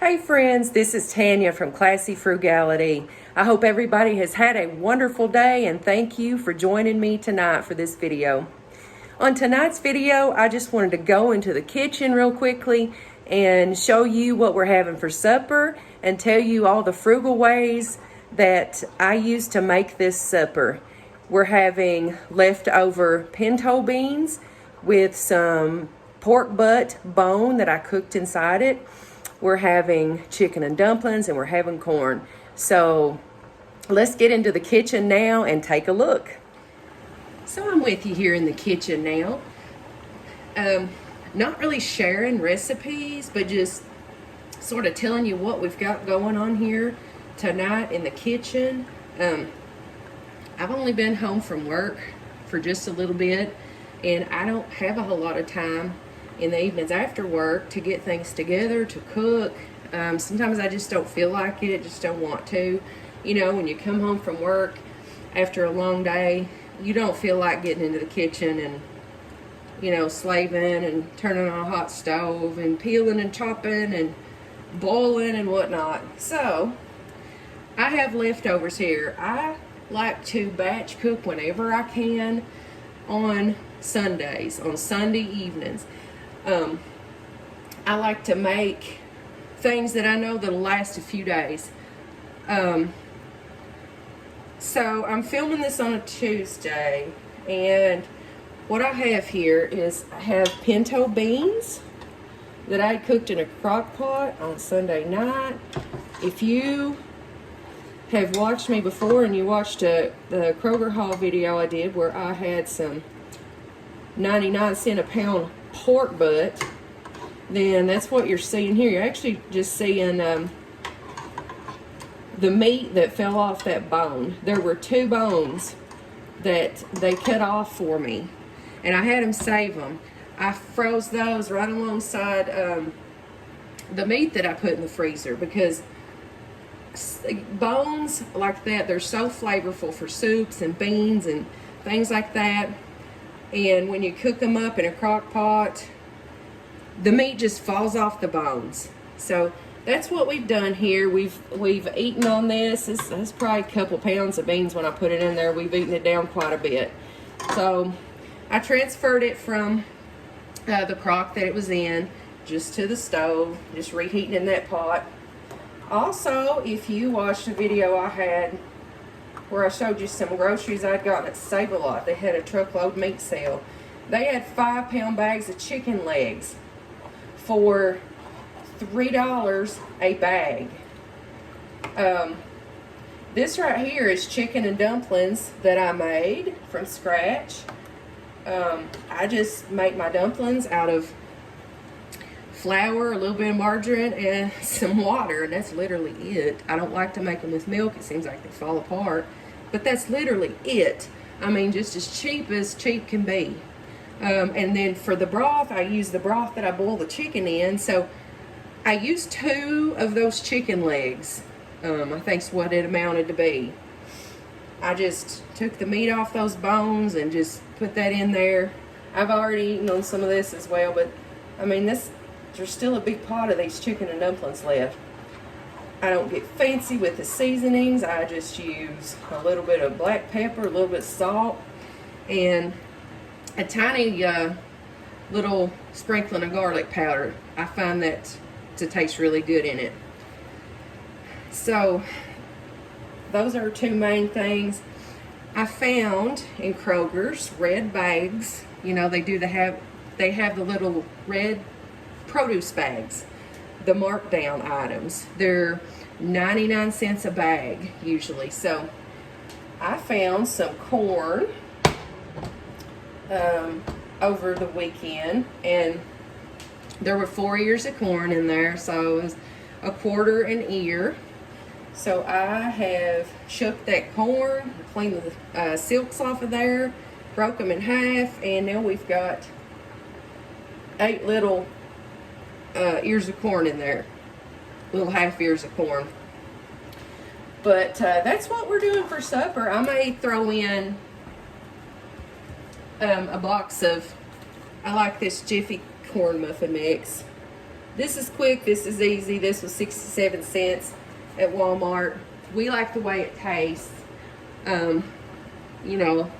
Hey friends, this is Tanya from Classy Frugality. I hope everybody has had a wonderful day and thank you for joining me tonight for this video. On tonight's video, I just wanted to go into the kitchen real quickly and show you what we're having for supper and tell you all the frugal ways that I use to make this supper. We're having leftover pinto beans with some pork butt bone that I cooked inside it. We're having chicken and dumplings, and we're having corn. So let's get into the kitchen now and take a look. So I'm with you here in the kitchen now. Not really sharing recipes, but just sort of telling you what we've got going on here tonight in the kitchen. I've only been home from work for just a little bit, and I don't have a whole lot of time in the evenings after work to get things together, to cook. Sometimes I just don't feel like it, just don't want to. You know, when you come home from work after a long day, you don't feel like getting into the kitchen and, you know, slaving and turning on a hot stove and peeling and chopping and boiling and whatnot. So, I have leftovers here. I like to batch cook whenever I can on Sundays, on Sunday evenings. I like to make things that I know that'll last a few days. So I'm filming this on a Tuesday, and what I have here is I have pinto beans that I cooked in a crock pot on Sunday night. If you have watched me before and you watched the Kroger haul video I did where I had some 99-cent a pound pork butt, then that's what you're seeing here. You're actually just seeing the meat that fell off that bone. There were 2 bones that they cut off for me, and I had them save them. I froze those right alongside the meat that I put in the freezer, because bones like that, they're so flavorful for soups and beans and things like that. And when you cook them up in a crock pot, the meat just falls off the bones. So that's what we've done here. We've eaten on this. It's probably a couple pounds of beans when I put it in there. We've eaten it down quite a bit. So I transferred it from the crock that it was in just to the stove, just reheating in that pot. Also, if you watched the video I had where I showed you some groceries I'd gotten at Save-A-Lot, they had a truckload meat sale. They had 5-pound bags of chicken legs for $3 a bag. This right here is chicken and dumplings that I made from scratch. I just make my dumplings out of flour, a little bit of margarine, and some water, and that's literally it. I don't like to make them with milk. It seems like they fall apart, but that's literally it. I mean, just as cheap can be. And then for the broth, I use the broth that I boil the chicken in. So I used 2 of those chicken legs. I think's what it amounted to be. I just took the meat off those bones and just put that in there. I've already eaten on some of this as well, but I mean, there's still a big pot of these chicken and dumplings left. I don't get fancy with the seasonings. I just use a little bit of black pepper, a little bit of salt, and a tiny little sprinkling of garlic powder. I find that to taste really good in it. So those are 2 main things. I found in Kroger's red bags. You know, they have the little red produce bags, the markdown items. They're 99 cents a bag usually. So I found some corn over the weekend, and there were 4 ears of corn in there, so it was a quarter an ear. So I have shook that corn, cleaned the silks off of there, broke them in half, and now we've got 8 little ears of corn in there, little half ears of corn. But that's what we're doing for supper. I may throw in a box of, I like this Jiffy corn muffin mix. This is quick, this is easy. This was 67 cents at Walmart. We like the way it tastes. You know,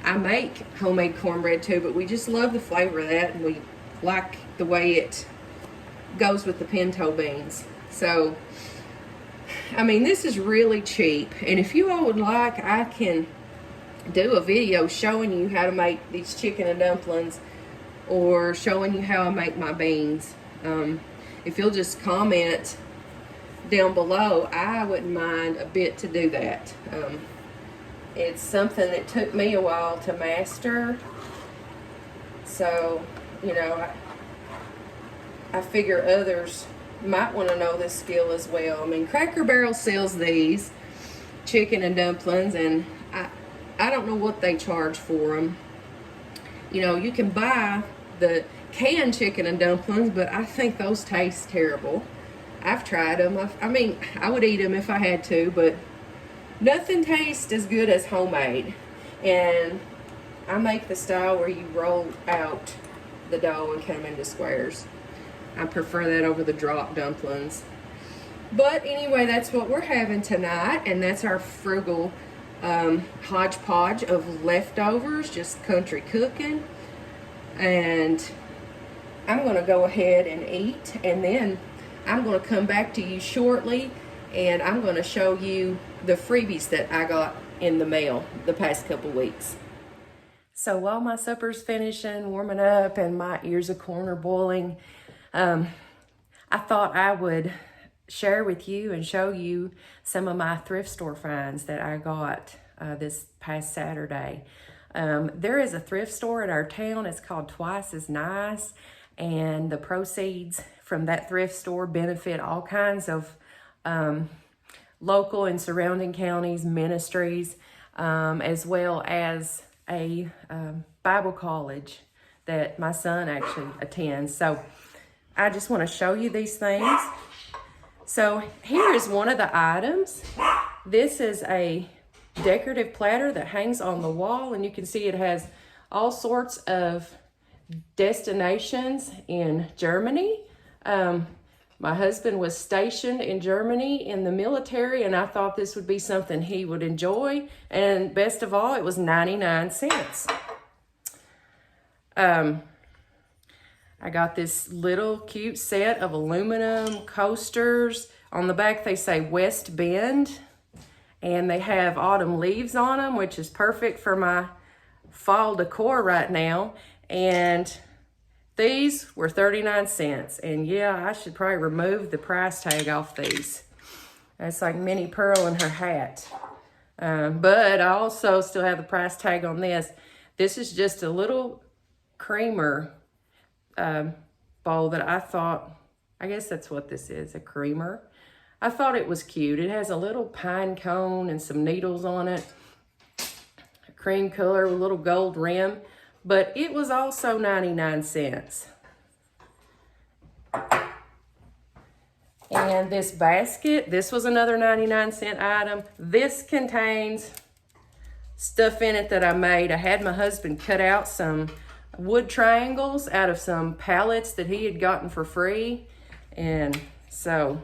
I make homemade cornbread too, but we just love the flavor of that, and we like the way it goes with the pinto beans. So, I mean, this is really cheap, and if you all would like, I can do a video showing you how to make these chicken and dumplings, or showing you how I make my beans. If you'll just comment down below, I wouldn't mind a bit to do that. It's something that took me a while to master, so, you know, I figure others might want to know this skill as well. I mean, Cracker Barrel sells these chicken and dumplings, and I don't know what they charge for them. You know, you can buy the canned chicken and dumplings, but I think those taste terrible. I've tried them. I mean, I would eat them if I had to, but nothing tastes as good as homemade. And I make the style where you roll out the dough and cut them into squares. I prefer that over the drop dumplings. But anyway, that's what we're having tonight, and that's our frugal hodgepodge of leftovers, just country cooking. And I'm going to go ahead and eat, and then I'm going to come back to you shortly, and I'm going to show you the freebies that I got in the mail the past couple weeks. So while my supper's finishing, warming up, and my ears of corn are boiling, I thought I would share with you and show you some of my thrift store finds that I got this past Saturday. There is a thrift store in our town. It's called Twice as Nice, and the proceeds from that thrift store benefit all kinds of local and surrounding counties, ministries, as well as a Bible college that my son actually attends. So I just want to show you these things. So here is one of the items. This is a decorative platter that hangs on the wall, and you can see it has all sorts of destinations in Germany. My husband was stationed in Germany in the military, and I thought this would be something he would enjoy. And best of all, it was 99 cents. I got this little cute set of aluminum coasters. On the back, they say West Bend, and they have autumn leaves on them, which is perfect for my fall decor right now. And these were 39 cents. And yeah, I should probably remove the price tag off these. It's like Minnie Pearl in her hat. But I also still have the price tag on this. This is just a little creamer bowl that I thought, I guess that's what this is, a creamer. I thought it was cute. It has a little pine cone and some needles on it. A cream color with a little gold rim. But it was also 99 cents. And this basket, this was another 99-cent item. This contains stuff in it that I made. I had my husband cut out some wood triangles out of some pallets that he had gotten for free. And so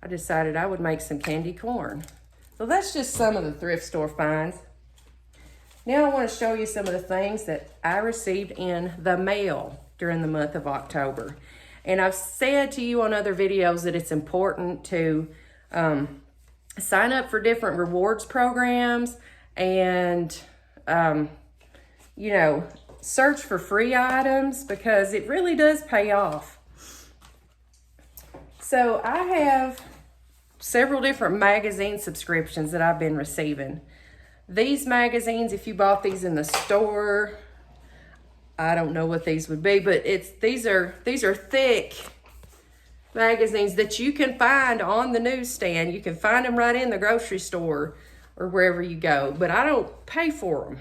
I decided I would make some candy corn. So that's just some of the thrift store finds. Now I want to show you some of the things that I received in the mail during the month of October. And I've said to you on other videos that it's important to sign up for different rewards programs and, you know, search for free items, because it really does pay off. So I have several different magazine subscriptions that I've been receiving. These magazines, if you bought these in the store, I don't know what these would be, but these are thick magazines that you can find on the newsstand. You can find them right in the grocery store or wherever you go, but I don't pay for them.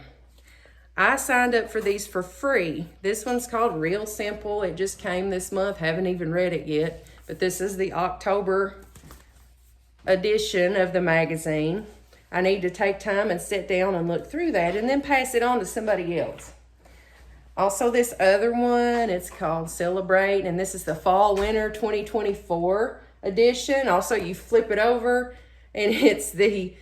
I signed up for these for free. This one's called Real Simple. It just came this month. Haven't even read it yet, but this is the October edition of the magazine. I need to take time and sit down and look through that and then pass it on to somebody else. Also, this other one, it's called Celebrate, and this is the Fall Winter 2024 edition. Also, you flip it over, and it's the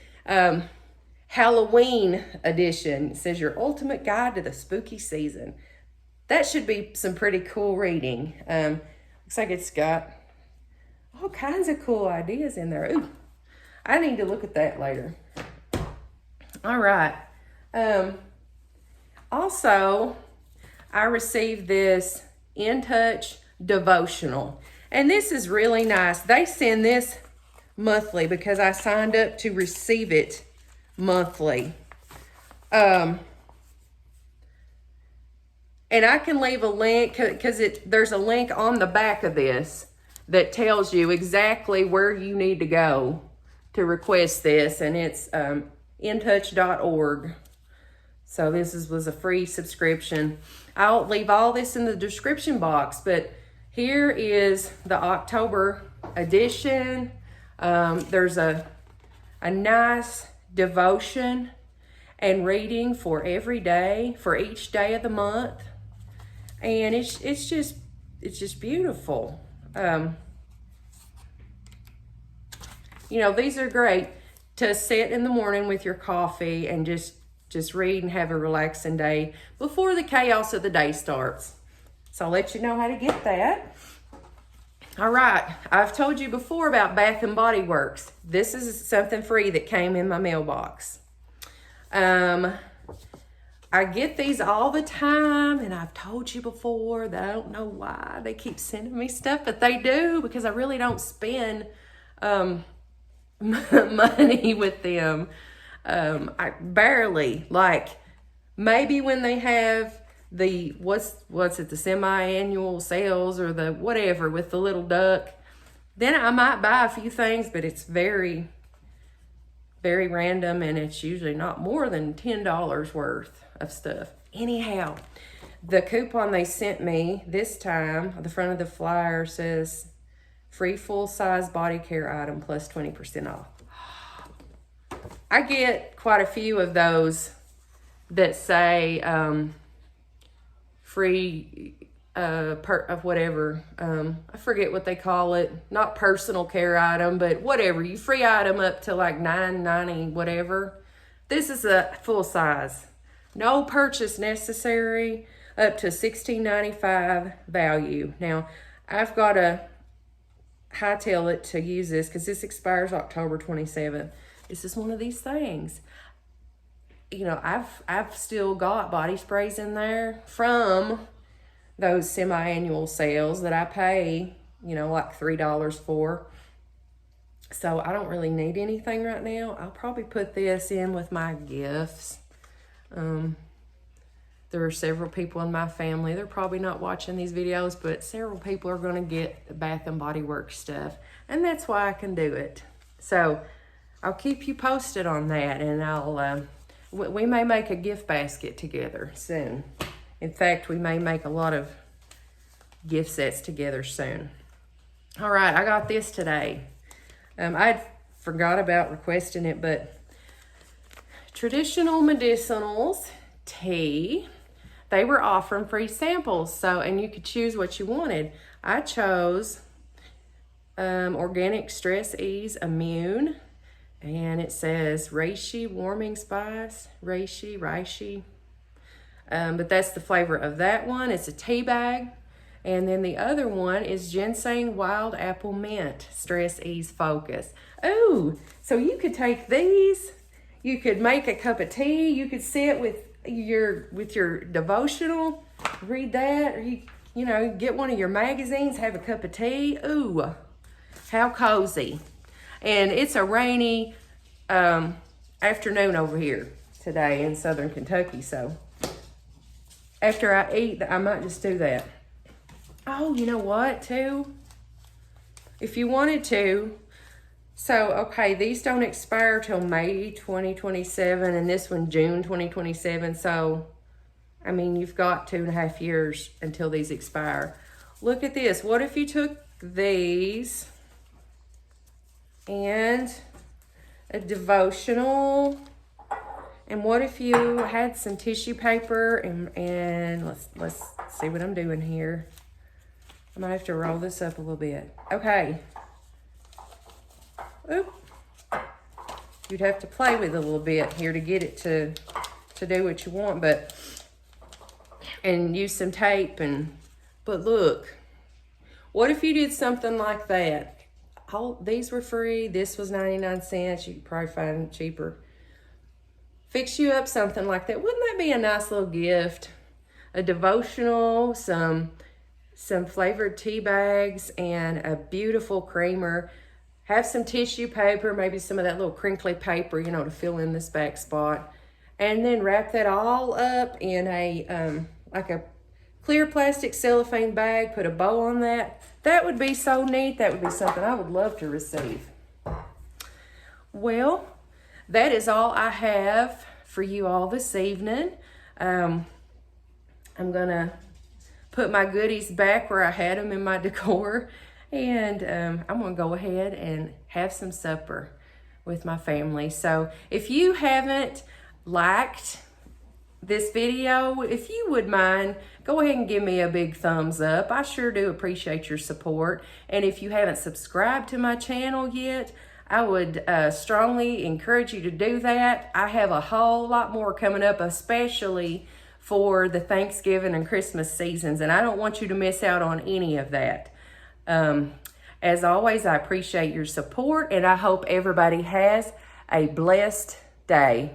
Halloween edition. It says Your Ultimate Guide to the Spooky Season. That should be some pretty cool reading. Looks like it's got all kinds of cool ideas in there. Ooh, I need to look at that later. All right. Also, I received this In Touch devotional, and this is really nice. They send this monthly because I signed up to receive it monthly. And I can leave a link because there's a link on the back of this that tells you exactly where you need to go to request this, and it's intouch.org. So this was a free subscription. I'll leave all this in the description box, but here is the October edition. There's a nice devotion and reading for every day, for each day of the month. And it's just beautiful. You know, these are great to sit in the morning with your coffee and just read and have a relaxing day before the chaos of the day starts. So I'll let you know how to get that. All right, I've told you before about Bath and Body Works. This is something free that came in my mailbox. I get these all the time, and I've told you before that I don't know why they keep sending me stuff, but they do, because I really don't spend money with them. I barely, like maybe when they have the what's it, the semi-annual sales or the whatever with the little duck, then I might buy a few things, but it's very, very random, and it's usually not more than $10 worth of stuff. Anyhow, the coupon they sent me this time, the front of the flyer says free full-size body care item plus 20% off. I get quite a few of those that say free of whatever. I forget what they call it. Not personal care item, but whatever. You free item up to like $9.90 whatever. This is a full size. No purchase necessary, up to $16.95 value. Now, I've got to hightail it to use this because this expires October 27th. This is one of these things. You know, I've still got body sprays in there from those semi-annual sales that I pay, you know, like $3 for. So I don't really need anything right now. I'll probably put this in with my gifts. There are several people in my family. They're probably not watching these videos, but several people are going to get Bath and Body Works stuff. And that's why I can do it. So I'll keep you posted on that, and we may make a gift basket together soon. In fact, we may make a lot of gift sets together soon. All right, I got this today. I forgot about requesting it, but Traditional Medicinals tea, they were offering free samples, and you could choose what you wanted. I chose Organic Stress Ease Immune. And it says reishi warming spice, reishi. But that's the flavor of that one. It's a tea bag. And then the other one is ginseng wild apple mint stress ease focus. Oh, so you could take these. You could make a cup of tea. You could sit with your devotional, read that, or you know, get one of your magazines, have a cup of tea. Ooh, how cozy. And it's a rainy afternoon over here today in southern Kentucky. So after I eat, I might just do that. Oh, you know what, too? If you wanted to. So, okay, these don't expire till May 2027, and this one June 2027. So, I mean, you've got 2.5 years until these expire. Look at this. What if you took these and a devotional And what if you had some tissue paper and let's see what I'm doing here. I might have to roll this up a little bit. Okay. Oop. You'd have to play with it a little bit here to get it to do what you want, and use some tape but look, what if you did something like that? These were free. This was 99 cents. You could probably find it cheaper. Fix you up something like that. Wouldn't that be a nice little gift? A devotional, some flavored tea bags, and a beautiful creamer. Have some tissue paper, maybe some of that little crinkly paper, to fill in this back spot. And then wrap that all up in a, like a clear plastic cellophane bag. Put a bow on that. That would be so neat. That would be something I would love to receive. Well, that is all I have for you all this evening. I'm going to put my goodies back where I had them in my decor. And I'm going to go ahead and have some supper with my family. So if you haven't liked this video, if you would mind, go ahead and give me a big thumbs up. I sure do appreciate your support. And if you haven't subscribed to my channel yet, I would strongly encourage you to do that. I have a whole lot more coming up, especially for the Thanksgiving and Christmas seasons, and I don't want you to miss out on any of that. As always, I appreciate your support, and I hope everybody has a blessed day.